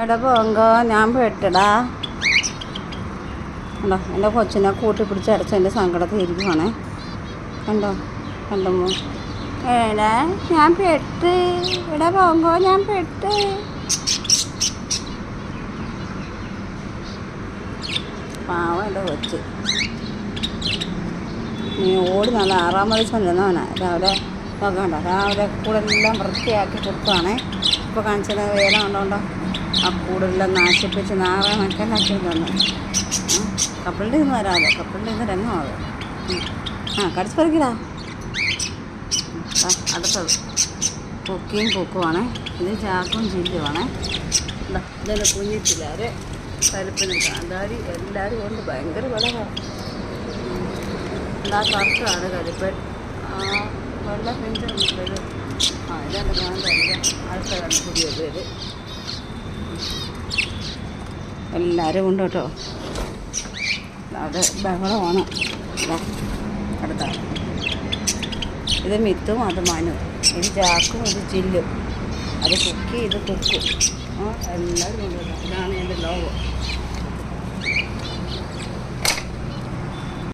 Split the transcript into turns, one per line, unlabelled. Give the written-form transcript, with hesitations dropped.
എടാ പോങ്കോ ഞാൻ പെട്ടടാ. കണ്ടോ എൻ്റെ കൊച്ചിനെ കൂട്ടി പിടിച്ച് അടച്ച് എൻ്റെ സങ്കടത്തിൽ ഇരിക്കുവാണേ. കണ്ടോ കണ്ടമ്മോ. എടാ ഞാൻ പെട്ട്. എടാ പോങ്കോ ഞാൻ പെട്ട്. പാവം എൻ്റെ കൊച്ച്. നീ ഓടി നല്ല 6-ാമത് ചെല്ലുന്നവനാ. രാവിലെ നോക്കണ്ട, രാവിലെ കൂടെല്ലാം വൃത്തിയാക്കി കൊടുക്കുകയാണേ. ഇപ്പോൾ കാണിച്ചത് വേല കണ്ടോണ്ടോ ആ കൂടെല്ലാം നാശിപ്പിച്ച് നാറാനൊക്കെ നക്കി തന്നു. കപ്പലിൻ്റെ നിന്ന് വരാമല്ലോ, കപ്പലിൻ്റെ നിന്ന് രംഗമാവോ. കടിച്ച് പറിക്കടാ. അടുത്തത് കൊക്കിയും കൊക്കുവാണേ. ഇത് ചാക്കും ചില്ലുവാണേ. ഇതെല്ലാം കുഞ്ഞിപ്പിള്ളേർ കരുപ്പിനും കാന്താരി എല്ലാവരും കൊണ്ട് ഭയങ്കര വിളവാണ്. എന്താ കറുത്താണ് കരിപ്പൻ. വെള്ള പെഞ്ചുള്ളത്. ഇതാണ് കാന്താരി. അടുത്തതാണ് പുതിയ പേര്. എല്ലാവരും ഉണ്ട് കേട്ടോ. അത് ബഹളമാണ്. അടുത്താണ് ഇത് മിത്തും, അത് മനു, ഇത് ചാക്കും, ഇത് ചില്ലും, അത് കുക്കി, ഇത് കുക്കും. എല്ലാവരും കൊണ്ടുവരണം. ഇതാണ് എൻ്റെ ലോകം.